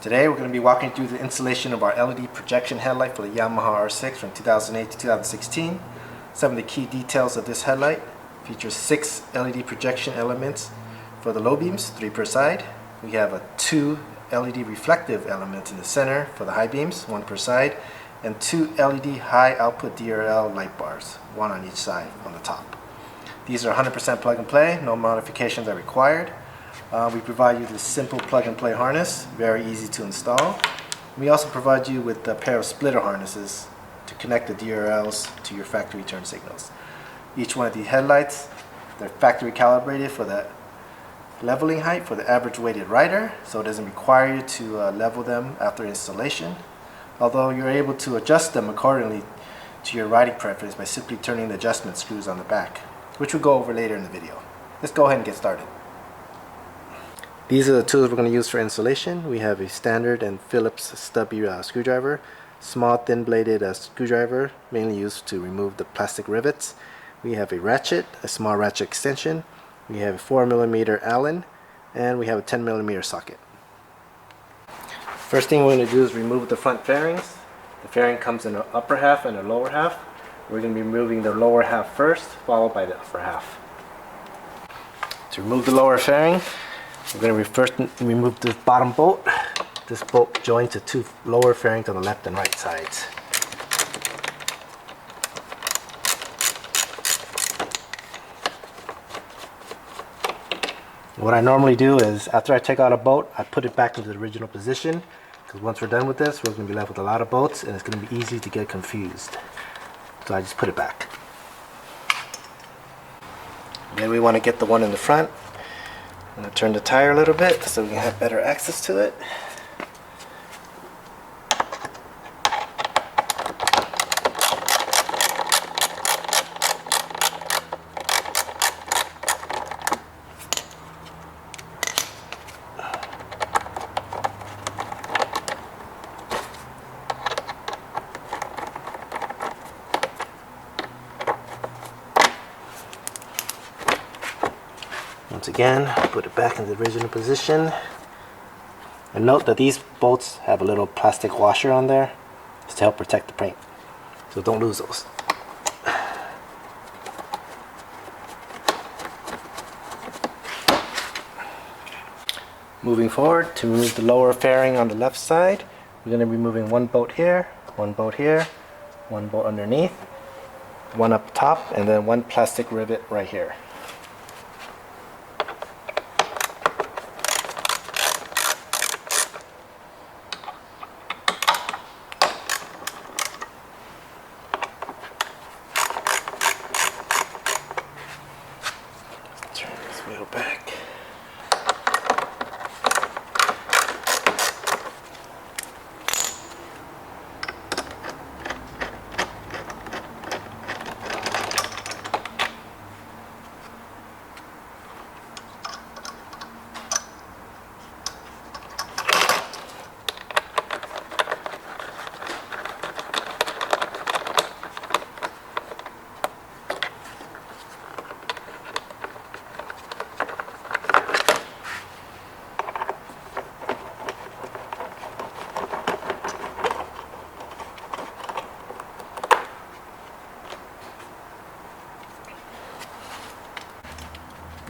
Today we're going to be walking through the installation of our LED projection headlight for the Yamaha R6 from 2008 to 2016. Some of the key details of this headlight features 6 LED projection elements for the low beams, 3 per side. We have 2 LED reflective elements in the center for the high beams, 1 per side, and 2 LED high output DRL light bars, 1 on each side on the top. These are 100% plug and play, no modifications are required. We provide you this simple plug and play harness, very easy to install. We also provide you with a pair of splitter harnesses to connect the DRLs to your factory turn signals. Each one of the headlights, they're factory calibrated for the leveling height for the average weighted rider, so it doesn't require you to level them after installation, although you're able to adjust them accordingly to your riding preference by simply turning the adjustment screws on the back, which we'll go over later in the video. Let's go ahead and get started. These are the tools we're going to use for installation. We have a standard and Phillips stubby screwdriver, small thin bladed screwdriver mainly used to remove the plastic rivets. We have a ratchet, a small ratchet extension. We have a 4mm Allen, and we have a 10mm socket. First thing we're going to do is remove the front fairings. The fairing comes in the upper half and the lower half. We're going to be removing the lower half first, followed by the upper half. To remove the lower fairing, we're going to first remove this bottom bolt. This bolt joins the 2 lower fairings on the left and right sides. What I normally do is, after I take out a bolt, I put it back into the original position, because once we're done with this, we're going to be left with a lot of bolts and it's going to be easy to get confused. So I just put it back. Then we want to get the one in the front. I'm going to turn the tire a little bit so we can have better access to it. Once again, put it back in the original position. And note that these bolts have a little plastic washer on there. It's to help protect the paint, so don't lose those. Moving forward, to remove the lower fairing on the left side, we're going to be removing 1 bolt here, 1 bolt here, 1 bolt underneath, 1 up top, and then 1 plastic rivet right here. Turn this wheel back.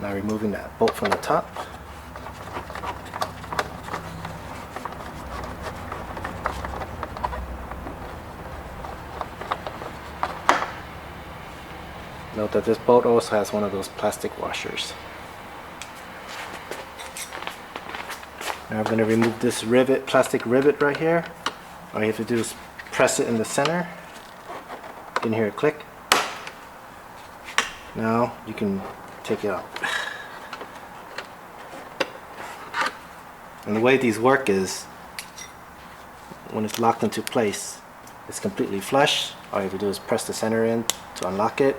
Now removing that bolt from the top. Note that this bolt also has one of those plastic washers. Now I'm going to remove this rivet, plastic rivet right here. All you have to do is press it in the center. You can hear it click. Now you can take it out. And the way these work is, when it's locked into place, it's completely flush. All you have to do is press the center in to unlock it.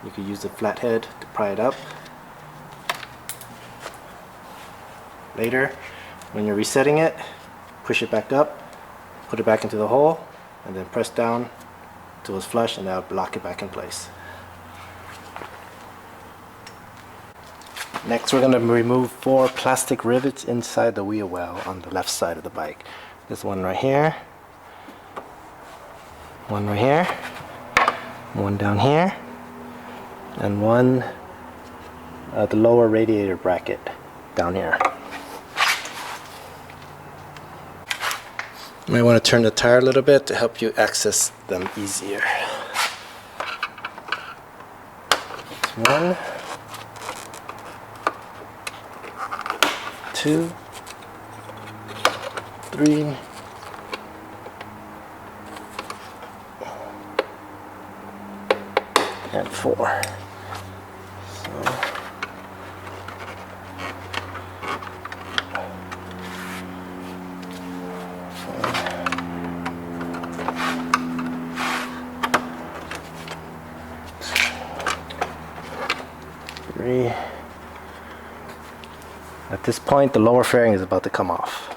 You can use the flathead to pry it up. Later, when you're resetting it, push it back up, put it back into the hole, and then press down till it's flush, and that'll lock it back in place. Next, we're going to remove 4 plastic rivets inside the wheel well on the left side of the bike. There's one right here, one right here, one down here, and one at the lower radiator bracket down here. You might want to turn the tire a little bit to help you access them easier. That's 1, 2, 3, and 4. So 3. At this point, the lower fairing is about to come off.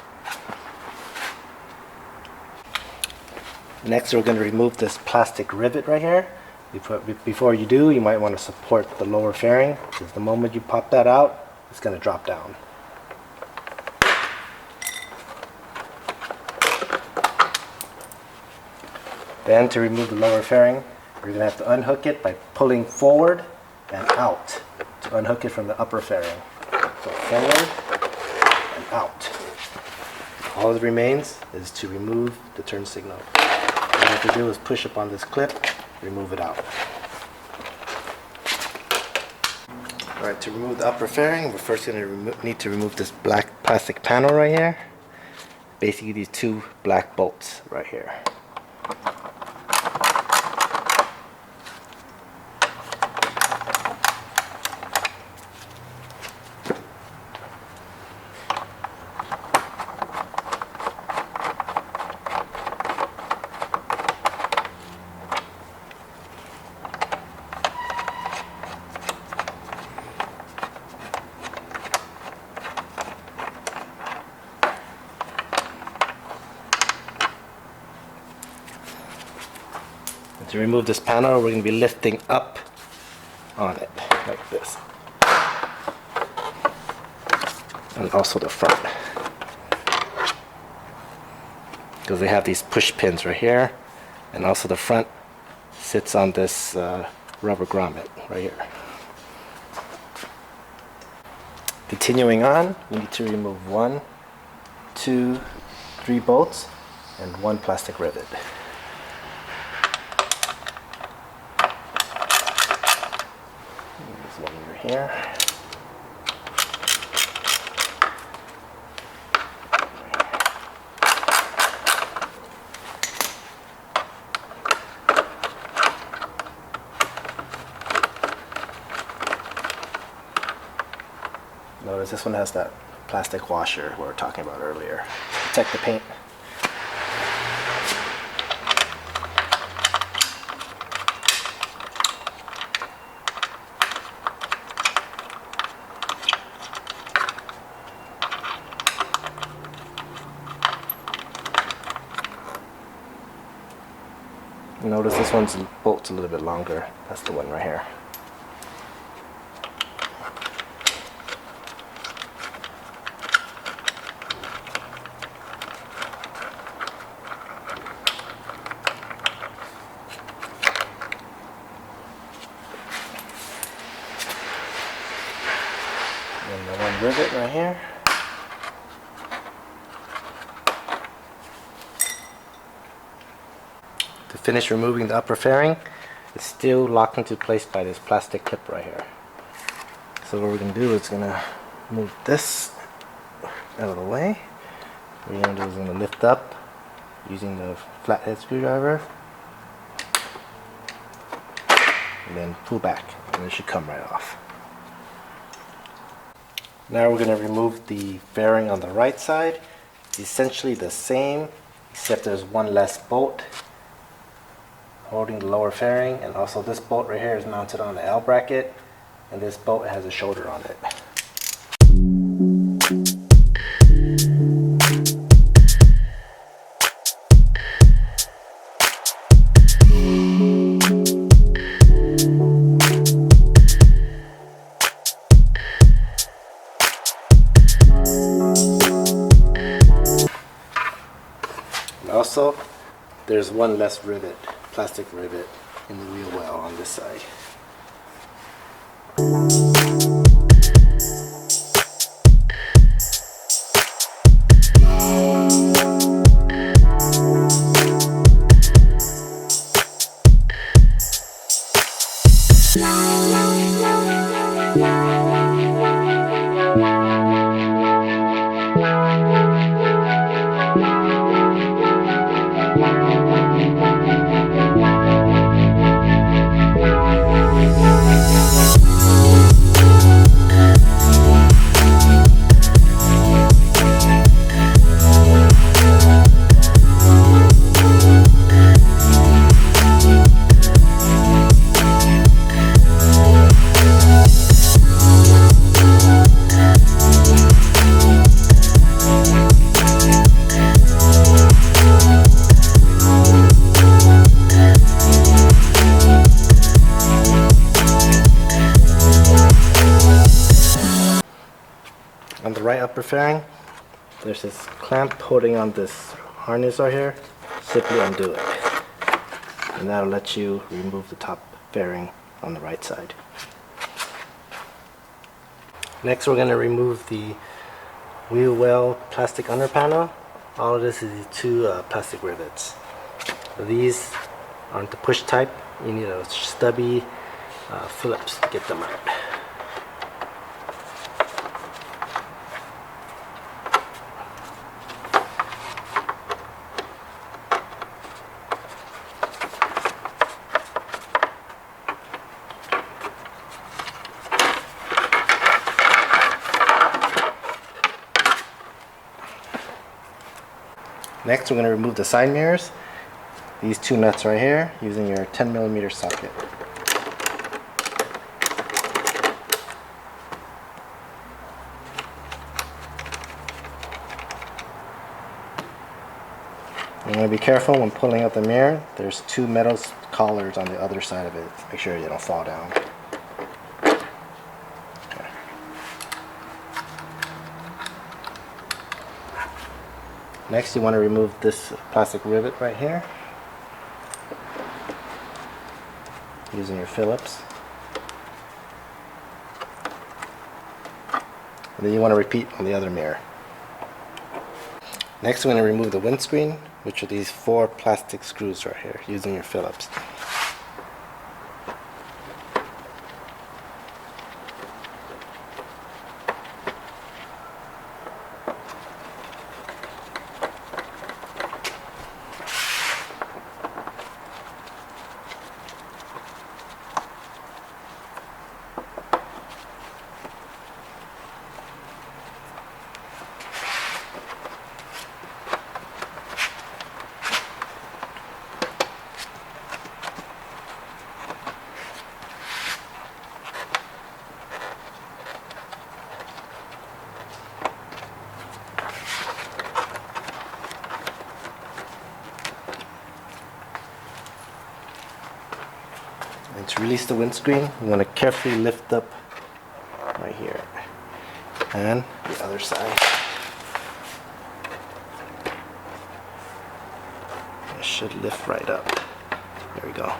Next, we're going to remove this plastic rivet right here. Before you do, you might want to support the lower fairing, because the moment you pop that out, it's going to drop down. Then, to remove the lower fairing, you're going to have to unhook it by pulling forward and out to unhook it from the upper fairing. So forward and out. All that remains is to remove the turn signal. All you have to do is push up on this clip, remove it out. Alright, to remove the upper fairing, we're first going to need to remove this black plastic panel right here. Basically these 2 black bolts right here. To remove this panel, we're going to be lifting up on it like this, and also the front, because they have these push pins right here, and also the front sits on this rubber grommet right here. Continuing on, we need to remove 1, 2, 3 bolts and 1 plastic rivet. There's one over here. Notice this one has that plastic washer we were talking about earlier. Protect the paint. Notice this one's bolt's a little bit longer. That's the one right here. And the one rivet right here. To finish removing the upper fairing, it's still locked into place by this plastic clip right here. So what we're going to do is going to move this out of the way. What we're going to do is going to lift up using the flathead screwdriver, and then pull back, and it should come right off. Now we're going to remove the fairing on the right side. It's essentially the same, except there's one less bolt holding the lower fairing, and also this bolt right here is mounted on the L bracket, and this bolt has a shoulder on it. also, there's one less rivet, plastic rivet, in the wheel well on this side. On the right upper fairing, there's this clamp holding on this harness right here. Simply undo it, and that'll let you remove the top fairing on the right side. Next, we're going to remove the wheel well plastic under panel. All of this is the two plastic rivets. These aren't the push type. You need a stubby Phillips to get them out. Next, we're going to remove the side mirrors. These two nuts right here, using your 10mm socket. You want to be careful when pulling out the mirror. There's two metal collars on the other side of it. Make sure you don't fall down. Next, you want to remove this plastic rivet right here using your Phillips. And then you want to repeat on the other mirror. Next, we're going to remove the windscreen, which are these 4 plastic screws right here, using your Phillips. And to release the windscreen, you want to carefully lift up right here and the other side. It should lift right up. There we go.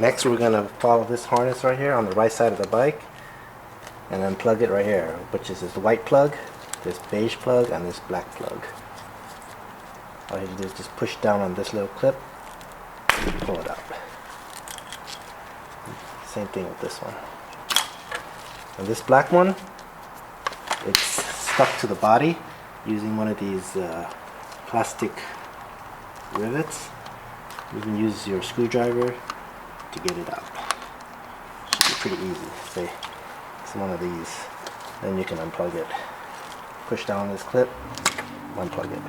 Next, we're going to follow this harness right here on the right side of the bike and then plug it right here, which is this white plug, this beige plug, and this black plug. All you have to do is just push down on this little clip and pull it out. Same thing with this one. And this black one, it's stuck to the body using one of these plastic rivets. You can use your screwdriver to get it out. Should be pretty easy. Say it's one of these. Then you can unplug it. Push down this clip, unplug it.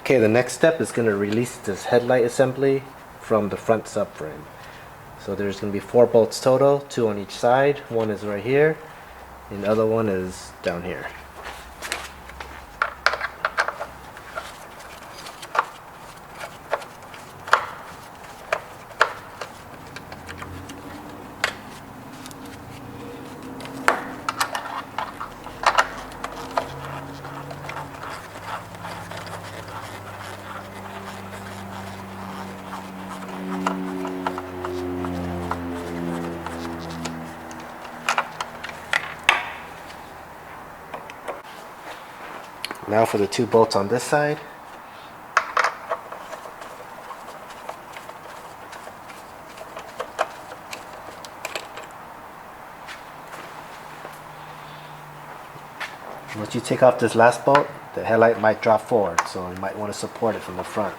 Okay, the next step is going to release this headlight assembly from the front subframe. So there's going to be 4 bolts total, 2 on each side. One is right here, and the other one is down here. Now for the 2 bolts on this side. Once you take off this last bolt, the headlight might drop forward, so you might want to support it from the front.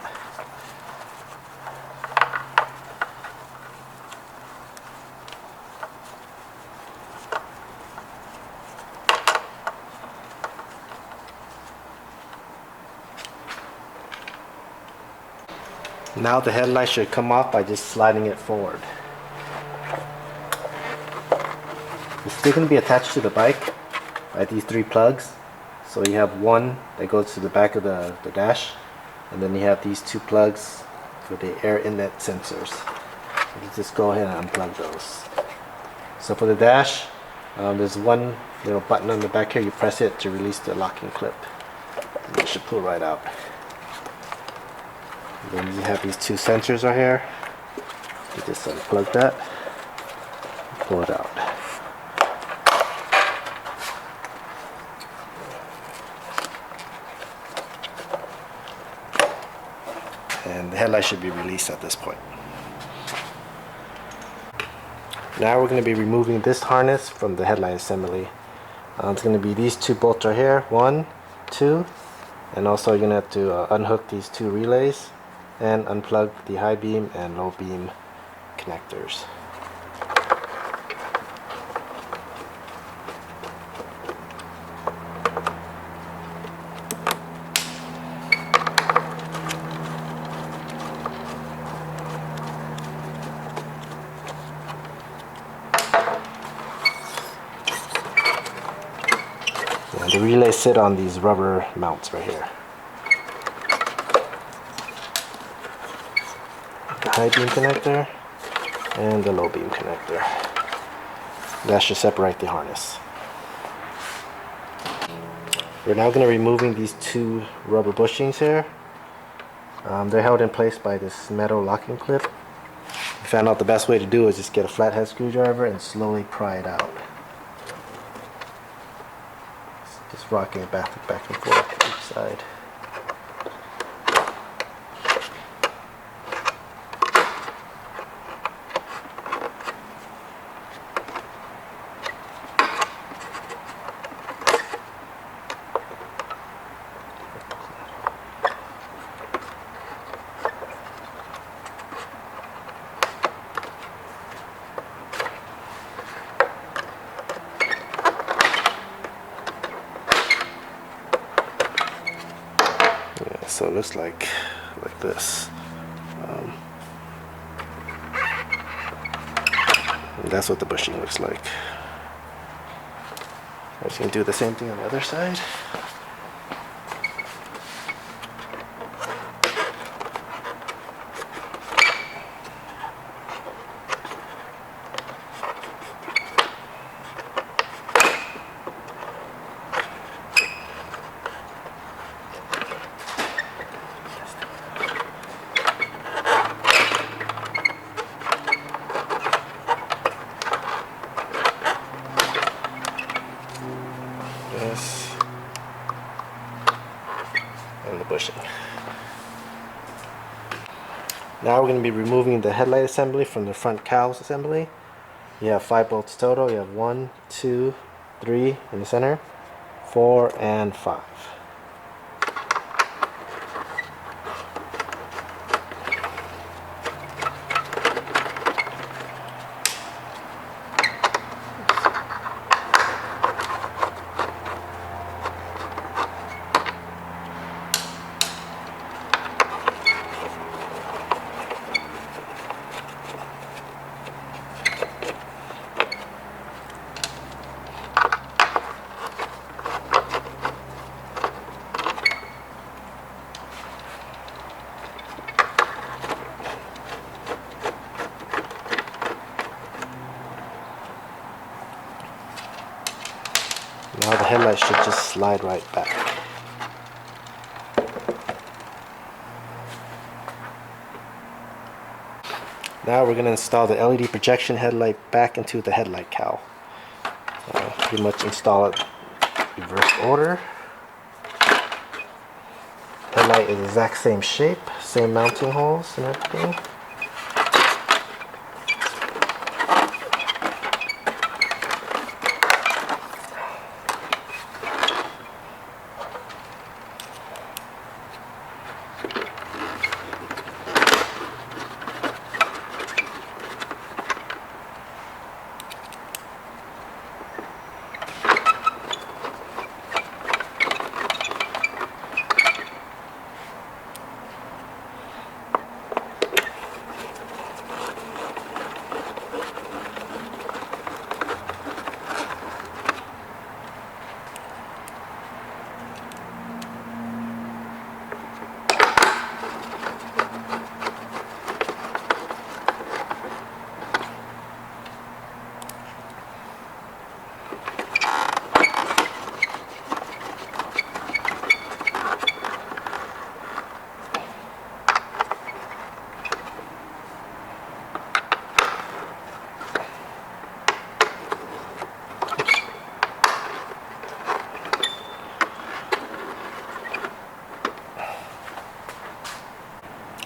Now the headlight should come off by just sliding it forward. It's still going to be attached to the bike by these 3 plugs. So you have one that goes to the back of the dash, and then you have these 2 plugs for the air inlet sensors. So you just go ahead and unplug those. So for the dash, there's one little button on the back here. You press it to release the locking clip. And it should pull right out. And then you have these 2 sensors right here. You just unplug that, pull it out. And the headlight should be released at this point. Now we're going to be removing this harness from the headlight assembly. It's going to be these 2 bolts right here, 1, 2, and also you're going to have to unhook these 2 relays and unplug the high beam and low beam connectors. And the relays sit on these rubber mounts right here. The high beam connector and the low beam connector. That should separate the harness. We're now going to be removing these 2 rubber bushings here. They're held in place by this metal locking clip. We found out the best way to do is just get a flathead screwdriver and slowly pry it out. Just rocking it back and forth to each side. So it looks like this. And that's what the bushing looks like. I'm just going to do the same thing on the other side. And the bushing. Now we're going to be removing the headlight assembly from the front cowls assembly. You have 5 bolts total. You have 1, 2, 3 in the center, 4, and 5. Now the headlight should just slide right back. Now we're going to install the LED projection headlight back into the headlight cowl. Pretty much install it reverse order. headlight is the exact same shape, same mounting holes and everything.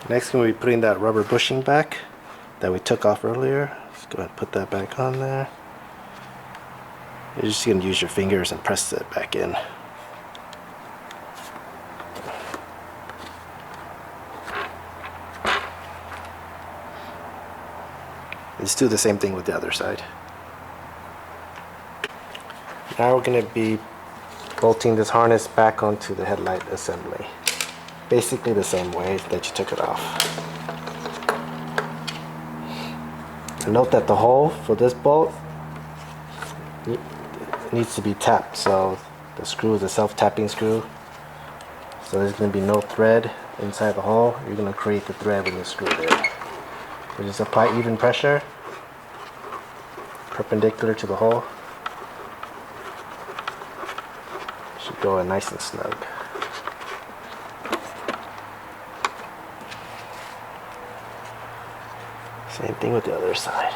Next, we'll be putting that rubber bushing back that we took off earlier. Let's go ahead and put that back on there. You're just going to use your fingers and press it back in. Let's do the same thing with the other side. Now we're going to be bolting this harness back onto the headlight assembly. Basically the same way that you took it off. And note that the hole for this bolt needs to be tapped, so the screw is a self-tapping screw. So there's going to be no thread inside the hole. You're going to create the thread when you screw it in. So just apply even pressure perpendicular to the hole. Should go in nice and snug. Same thing with the other side.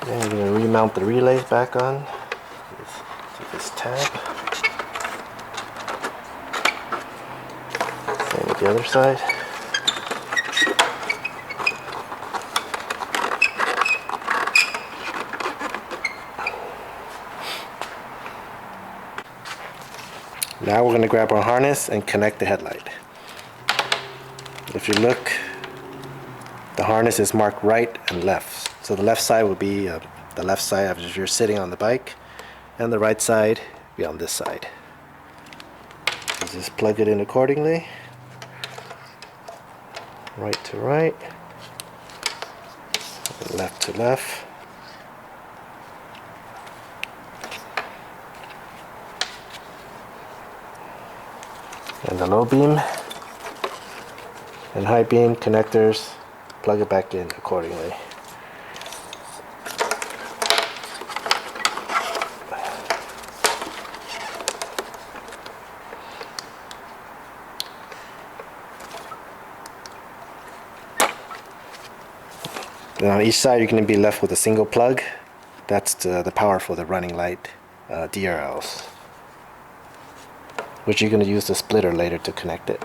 Then we're going to remount the relays back on to this tab. Same with the other side. Now we're going to grab our harness and connect the headlight. If you look, the harness is marked right and left. So the left side will be the left side if you're sitting on the bike, and the right side will be on this side. So just plug it in accordingly. Right to right, and left to left. And the low beam and high beam connectors, plug it back in accordingly. Then on each side you're going to be left with a single plug. That's the power for the running light DRLs, which you're going to use the splitter later to connect it.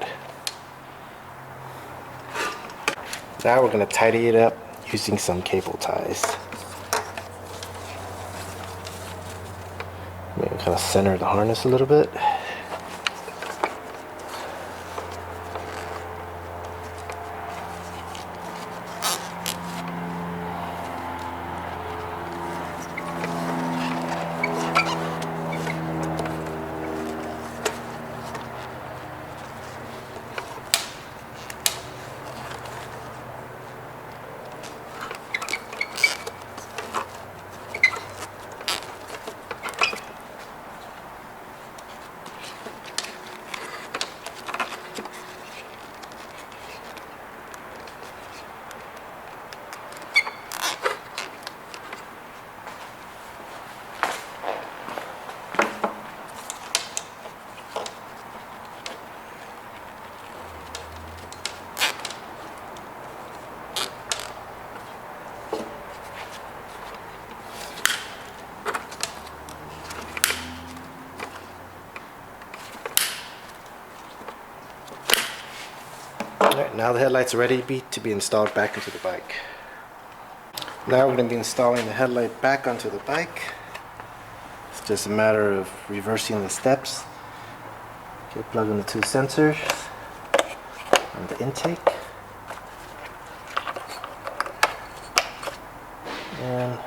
Now we're going to tidy it up using some cable ties. Maybe kind of center the harness a little bit. Alright, now the headlights are ready to be installed back into the bike. Now we're going to be installing the headlight back onto the bike. It's just a matter of reversing the steps. Okay, plug in the two sensors on the intake. And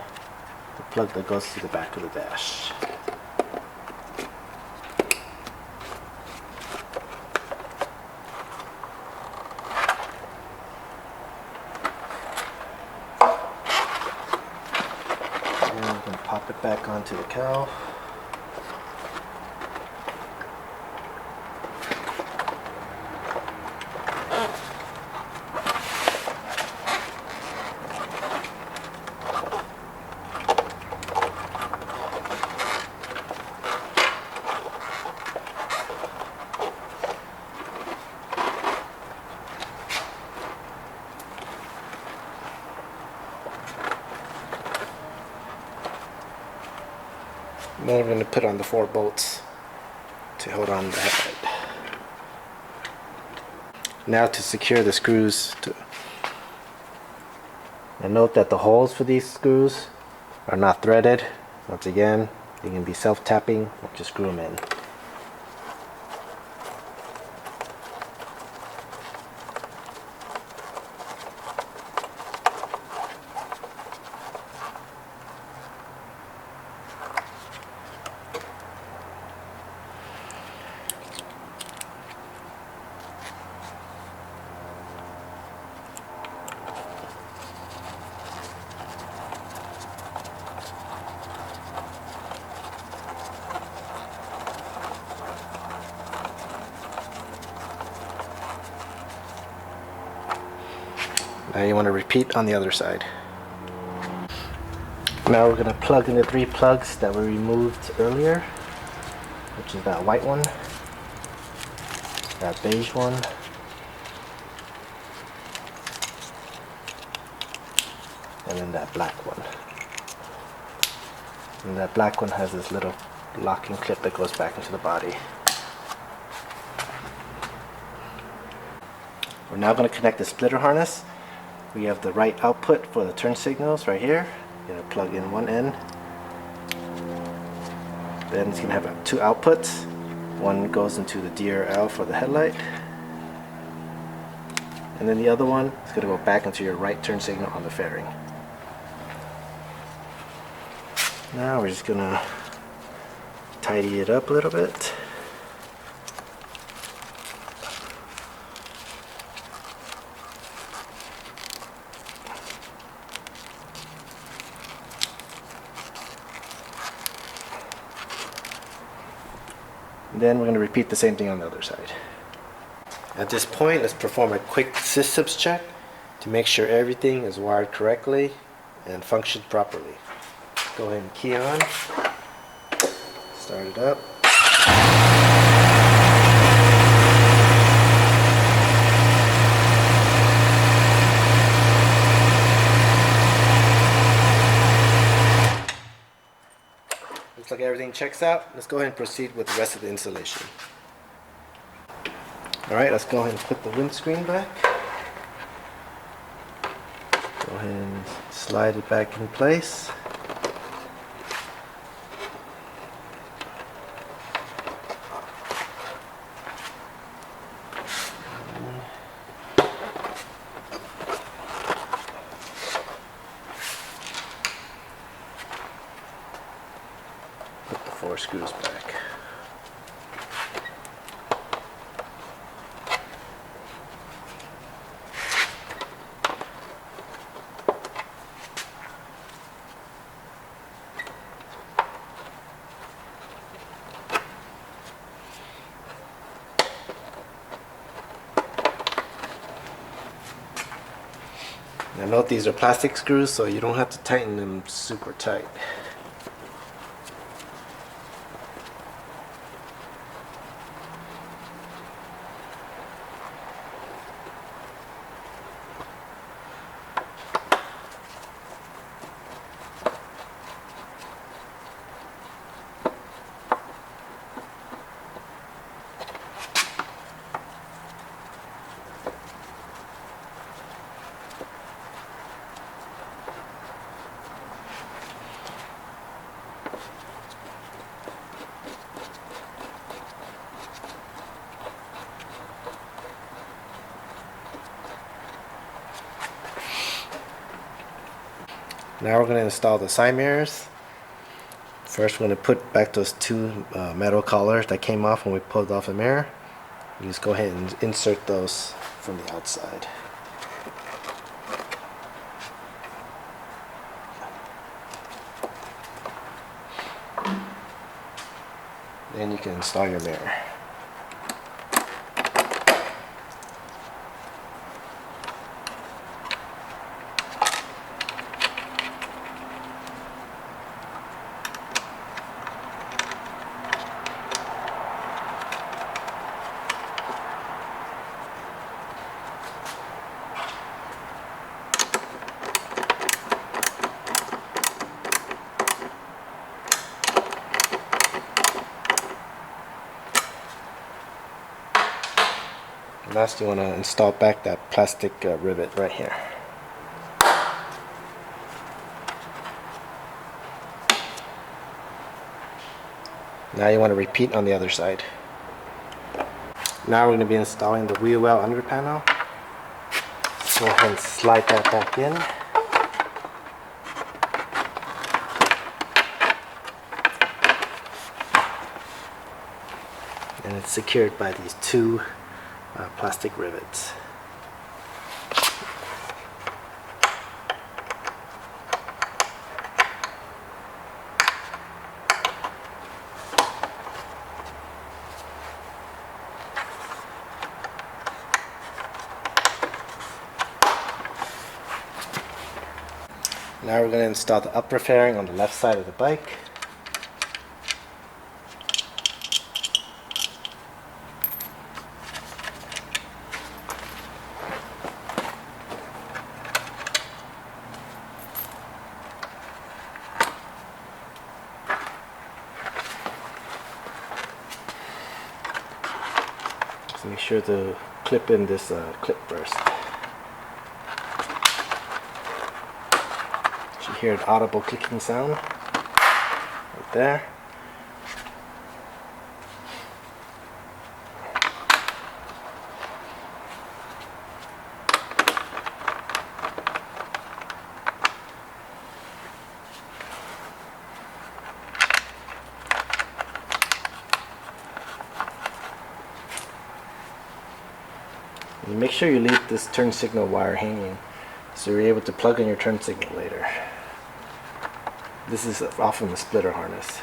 the plug that goes to the back of the dash. And we're going to pop it back onto the cowl. Then we're going to put on the 4 bolts to hold on the headlight. Now to secure the screws. And note that the holes for these screws are not threaded. Once again, they can be self-tapping or just screw them in. Now you want to repeat on the other side. Now we're going to plug in the 3 plugs that we removed earlier, which is that white one, that beige one, and then that black one. And that black one has this little locking clip that goes back into the body. We're now going to connect the splitter harness. We have the right output for the turn signals right here. You're going to plug in one end. Then it's going to have 2 outputs. One goes into the DRL for the headlight. And then the other one is going to go back into your right turn signal on the fairing. Now we're just going to tidy it up a little bit. Then we're going to repeat the same thing on the other side. At this point, let's perform a quick systems check to make sure everything is wired correctly and functions properly. Go ahead and key on, start it up. Looks like everything checks out. Let's go ahead and proceed with the rest of the installation. Alright, let's go ahead and put the windscreen back. Go ahead and slide it back in place. Put the 4 screws back. Now note these are plastic screws, so you don't have to tighten them super tight. Now we're going to install the side mirrors. First we're going to put back those two metal collars that came off when we pulled off the mirror. You just go ahead and insert those from the outside. Then you can install your mirror. Last, you want to install back that plastic rivet right here. Now you want to repeat on the other side. Now we're going to be installing the wheel well under panel. Go ahead and slide that back in. And it's secured by these two plastic rivets. Now we're going to install the upper fairing on the left side of the bike. So make sure to clip in this clip first. You hear an audible clicking sound right there. And make sure you leave this turn signal wire hanging so you're able to plug in your turn signal later. This is often the splitter harness.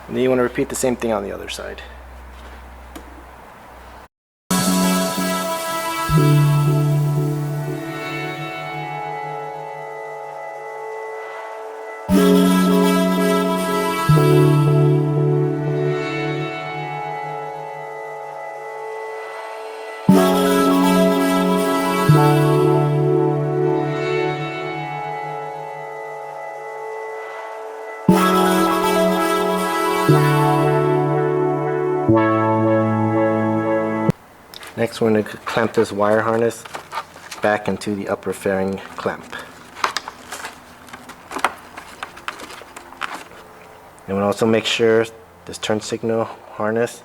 And then you want to repeat the same thing on the other side. Next, we're going to clamp this wire harness back into the upper fairing clamp. And we'll also make sure this turn signal harness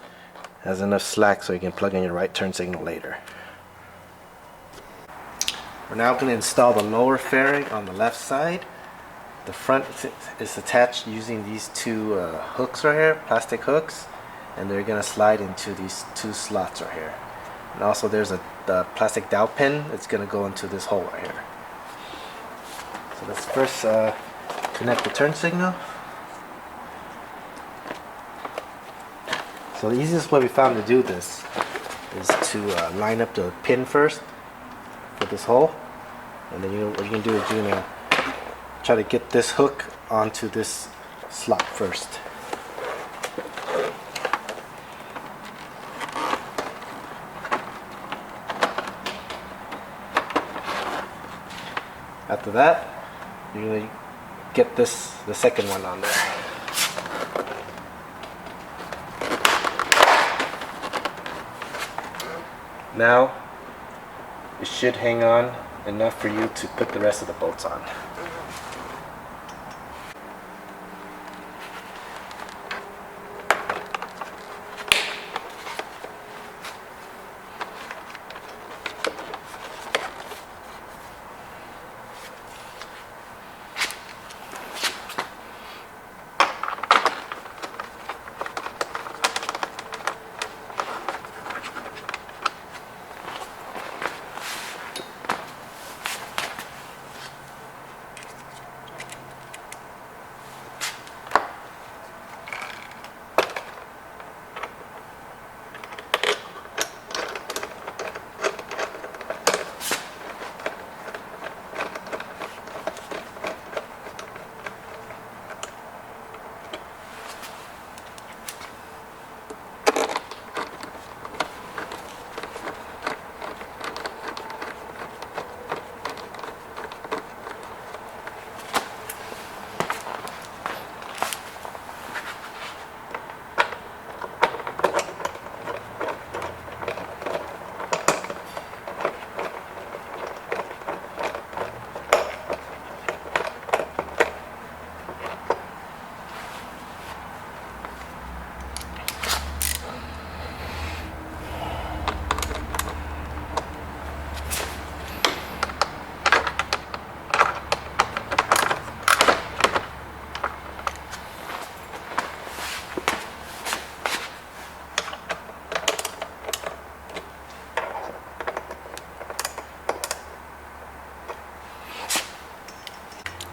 has enough slack so you can plug in your right turn signal later. We're now going to install the lower fairing on the left side. The front is attached using these two hooks right here, plastic hooks, and they're going to slide into these two slots right here. And also there's the plastic dowel pin that's going to go into this hole right here. So let's first connect the turn signal. So the easiest way we found to do this is to line up the pin first for this hole, and then what you're gonna do is you're gonna try to get this hook onto this slot first. After that, you're gonna get the second one on there. Now it should hang on enough for you to put the rest of the bolts on.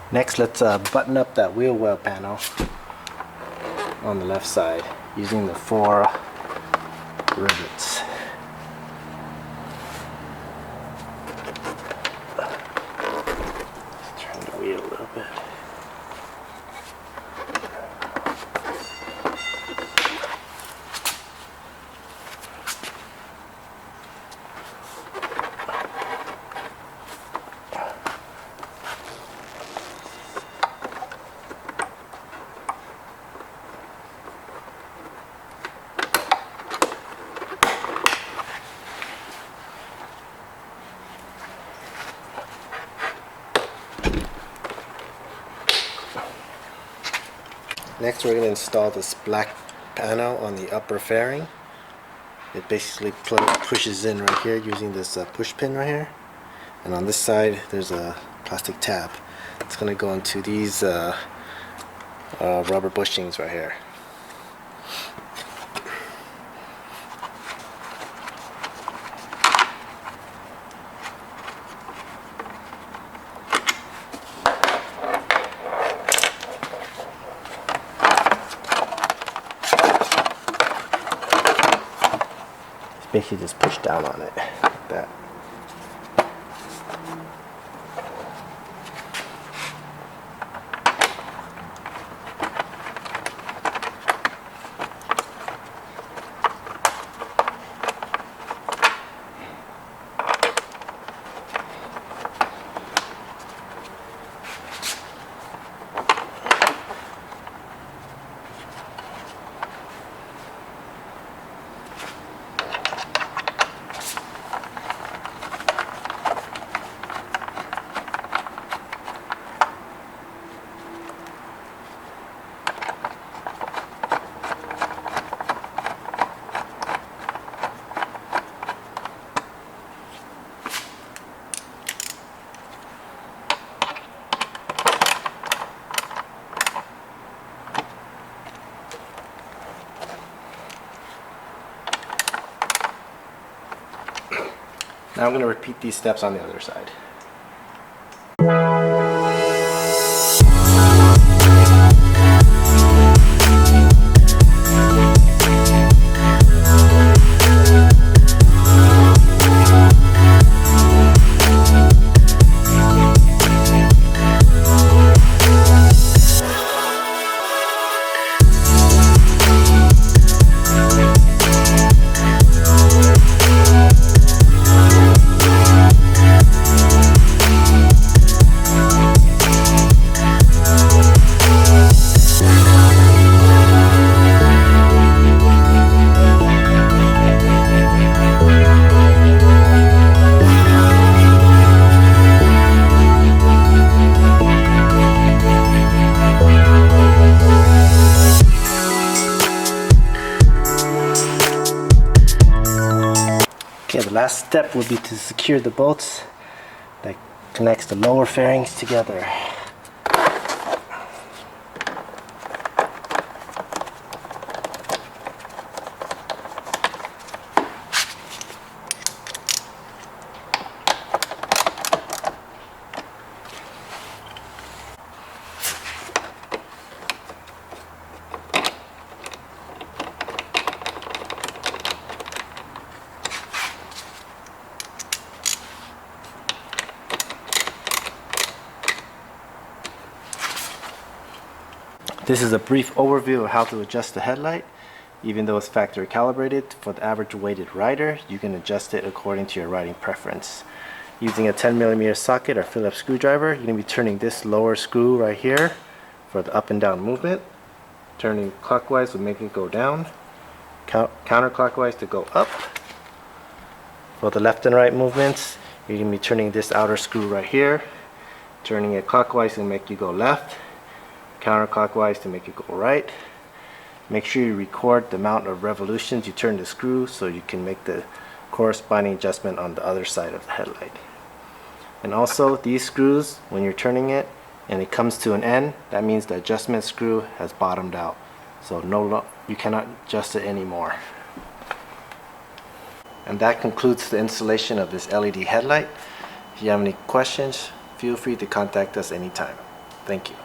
Next, let's button up that wheel well panel on the left side using the 4 rivets. Let's turn the wheel a little bit. Next, we're going to install this black panel on the upper fairing. It basically pushes in right here using this push pin right here, and on this side there's a plastic tab. It's going to go into these rubber bushings right here. Basically just push down on it like that. Now I'm going to repeat these steps on the other side. Okay, the last step would be to secure the bolts that connects the lower fairings together. This is a brief overview of how to adjust the headlight. Even though it's factory calibrated, for the average weighted rider, you can adjust it according to your riding preference. Using a 10mm socket or Phillips screwdriver, you're going to be turning this lower screw right here for the up and down movement. Turning clockwise will make it go down, counterclockwise to go up. For the left and right movements, you're going to be turning this outer screw right here, turning it clockwise to make you go left, counterclockwise to make it go right. Make sure you record the amount of revolutions you turn the screw so you can make the corresponding adjustment on the other side of the headlight. And also, these screws, when you're turning it and it comes to an end, that means the adjustment screw has bottomed out, so you cannot adjust it anymore. And that concludes the installation of this LED headlight. If you have any questions, feel free to contact us anytime. Thank you.